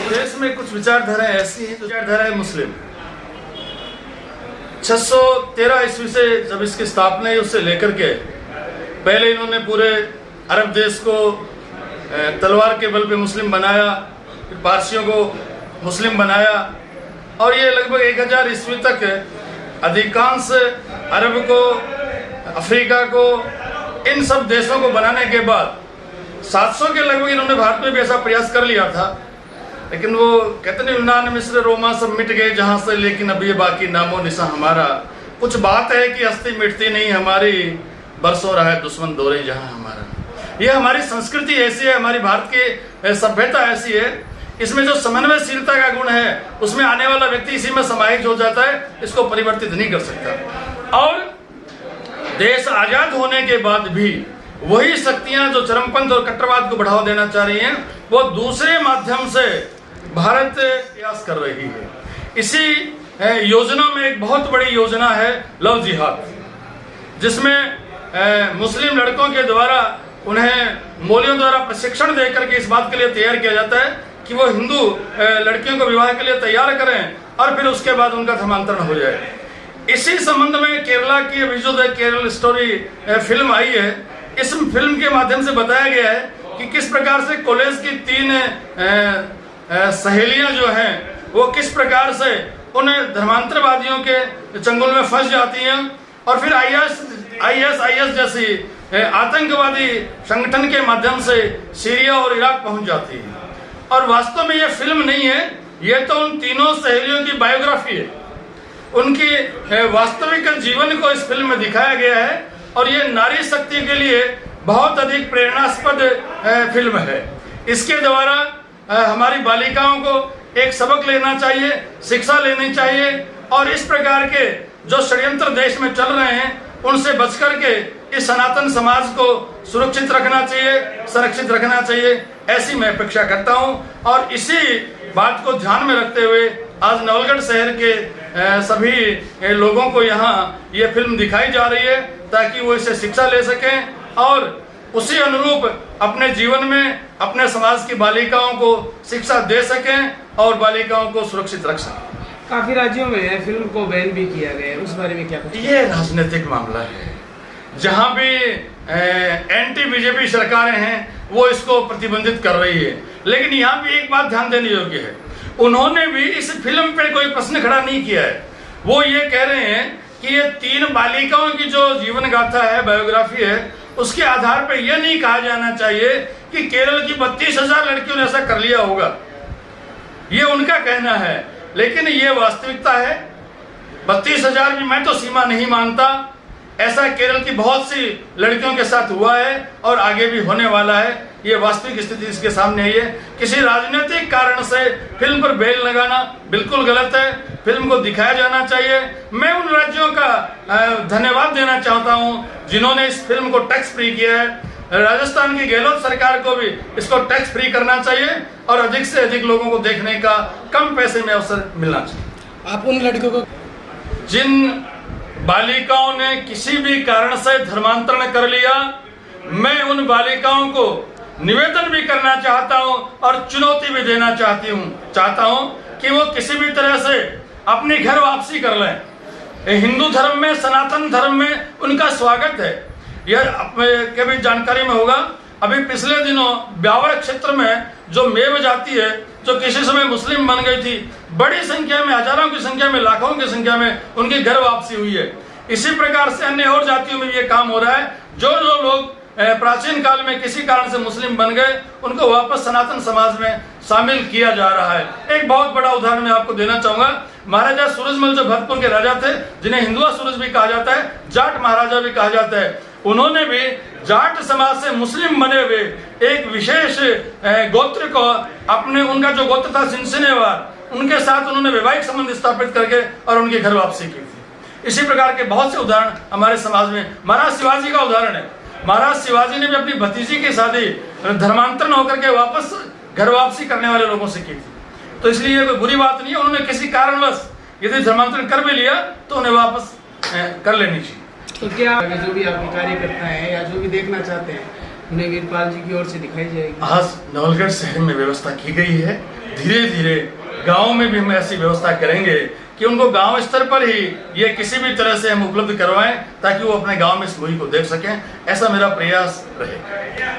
देश में कुछ विचारधाराएं ऐसी हैं, विचारधारा है मुस्लिम। 613 ईस्वी से जब इसकी स्थापना हुई उससे लेकर के पहले इन्होंने पूरे अरब देश को तलवार के बल पे मुस्लिम बनाया, फिर पारसियों को मुस्लिम बनाया, और ये लगभग 1000 ईस्वी तक अधिकांश अरब को, अफ्रीका को, इन सब देशों को बनाने के बाद 700 के लगभग इन्होंने भारत में भी ऐसा प्रयास कर लिया था, लेकिन वो कहते नहीं, यूनान, मिस्र, रोमा सब मिट गए जहां से, लेकिन अब ये बाकी नामो निशा हमारा। कुछ बात है कि हस्ती मिटती नहीं हमारी, बरसों रहा है दुश्मन दो रही जहां हमारा। ये हमारी संस्कृति ऐसी है, हमारी भारत की सभ्यता ऐसी है, इसमें जो समन्वयशीलता का गुण है उसमें आने वाला व्यक्ति इसी में समाहित हो जाता है, इसको परिवर्तित नहीं कर सकता। और देश आजाद होने के बाद भी वही शक्तियां जो चरमपंथ और कट्टरवाद को बढ़ावा देना चाह रही हैं, वो दूसरे माध्यम से भारत प्रयास कर रही है। इसी योजना में एक बहुत बड़ी योजना है लव जिहाद, जिसमें मुस्लिम लड़कों के द्वारा उन्हें मौलवियों द्वारा प्रशिक्षण देकर के इस बात के लिए तैयार किया जाता है कि वो हिंदू लड़कियों को विवाह के लिए तैयार करें और फिर उसके बाद उनका धर्मांतरण हो जाए। इसी संबंध में केरला की अभी जो केरल स्टोरी फिल्म आई है, इस फिल्म के माध्यम से बताया गया है कि किस प्रकार से कॉलेज की 3 सहेलियां जो हैं वो किस प्रकार से उन धर्मांतरवादियों के चंगुल में फंस जाती हैं और फिर ISIS जैसी आतंकवादी संगठन के माध्यम से सीरिया और इराक पहुंच जाती है। और वास्तव में ये फिल्म नहीं है, ये तो उन तीनों सहेलियों की बायोग्राफी है, उनकी वास्तविक जीवन को इस फिल्म में दिखाया गया है, और ये नारी शक्ति के लिए बहुत अधिक प्रेरणास्पद फिल्म है। इसके द्वारा हमारी बालिकाओं को एक सबक लेना चाहिए, शिक्षा लेनी चाहिए, और इस प्रकार के जो षड्यंत्र देश में चल रहे हैं उनसे बच करके इस सनातन समाज को सुरक्षित रखना चाहिए, संरक्षित रखना चाहिए, ऐसी मैं अपेक्षा करता हूं। और इसी बात को ध्यान में रखते हुए आज नवलगढ़ शहर के सभी लोगों को यहाँ ये फिल्म दिखाई जा रही है ताकि वो इससे शिक्षा ले सकें और उसी अनुरूप अपने जीवन में अपने समाज की बालिकाओं को शिक्षा दे सकें और बालिकाओं को सुरक्षित रख सकें। काफी राज्यों में फिल्म को बैन भी किया गया है, उस बारे में क्या कुछ? ये राजनीतिक मामला है, जहां भी एंटी बीजेपी सरकारें हैं वो इसको प्रतिबंधित कर रही है, लेकिन यहाँ भी एक बात ध्यान देने योग्य है, उन्होंने भी इस फिल्म पे कोई प्रश्न खड़ा नहीं किया है। वो ये कह रहे हैं कि ये 3 बालिकाओं की जो जीवन गाथा है, बायोग्राफी है, उसके आधार पर यह नहीं कहा जाना चाहिए कि केरल की 32,000 लड़कियों ने ऐसा कर लिया होगा, ये उनका कहना है, लेकिन ये वास्तविकता है। 32,000 भी मैं तो सीमा नहीं मानता, ऐसा केरल की बहुत सी लड़कियों के साथ हुआ है और आगे भी होने वाला है। ये वास्तविक स्थिति इसके सामने आई है। किसी राजनीतिक कारण से फिल्म पर बैन लगाना बिल्कुल गलत है, फिल्म को दिखाया जाना चाहिए। मैं उन राज्यों का धन्यवाद देना चाहता हूं जिन्होंने इस फिल्म को टैक्स फ्री किया है। राजस्थान की गहलोत सरकार को भी इसको टैक्स फ्री करना चाहिए और अधिक से अधिक लोगों को देखने का कम पैसे में अवसर मिलना चाहिए। आप उन लड़कियों को, जिन बालिकाओं ने किसी भी कारण से धर्मांतरण कर लिया, मैं उन बालिकाओं को निवेदन भी करना चाहता हूं और चुनौती भी देना चाहता हूं कि वो किसी भी तरह से अपनी घर वापसी कर लें। हिंदू धर्म में, सनातन धर्म में उनका स्वागत है। यह के भी जानकारी में होगा, अभी पिछले दिनों ब्यावर क्षेत्र में जो मेव जाति है, जो किसी समय मुस्लिम बन गई थी, बड़ी संख्या में, हजारों की संख्या में, लाखों की संख्या में उनकी घर वापसी हुई है। इसी प्रकार से अन्य और जातियों में ये काम हो रहा है। जो लोग प्राचीन काल में किसी कारण से मुस्लिम बन गए, उनको वापस सनातन समाज में शामिल किया जा रहा है। एक बहुत बड़ा उदाहरण मैं आपको देना चाहूंगा। महाराजा सूरजमल जो भरतपुर के राजा थे, जिन्हें हिंदुआ सूरज भी कहा जाता है, जाट महाराजा भी कहा जाता है, उन्होंने भी जाट समाज से मुस्लिम बने हुए एक विशेष गोत्र को अपने, उनका जो गोत्र था सिंसिनेवार, उनके साथ उन्होंने वैवाहिक संबंध स्थापित करके और उनकी घर वापसी की थी। इसी प्रकार के बहुत से उदाहरण हमारे समाज में, महाराज शिवाजी का उदाहरण है। महाराज शिवाजी ने भी अपनी भतीजी की शादी धर्मांतरण होकर के वापस घर वापसी करने वाले लोगों से की थी। तो इसलिए ये कोई बुरी बात नहीं है। उन्होंने किसी कारणवश यदि धर्मांतरण कर भी लिया तो उन्हें वापस कर लेनी चाहिए। तो क्या जो भी आपके कार्यकर्ता हैं या जो भी देखना चाहते हैं उन्हें वीरपाल जी की ओर से दिखाई जाएगी। आज नवलगढ़ शहर में व्यवस्था की गई है। धीरे धीरे गाँव में भी हम ऐसी व्यवस्था करेंगे कि उनको गांव स्तर पर ही ये किसी भी तरह से हम उपलब्ध करवाएं ताकि वो अपने गांव में इस मूवी को देख सकें। ऐसा मेरा प्रयास रहेगा।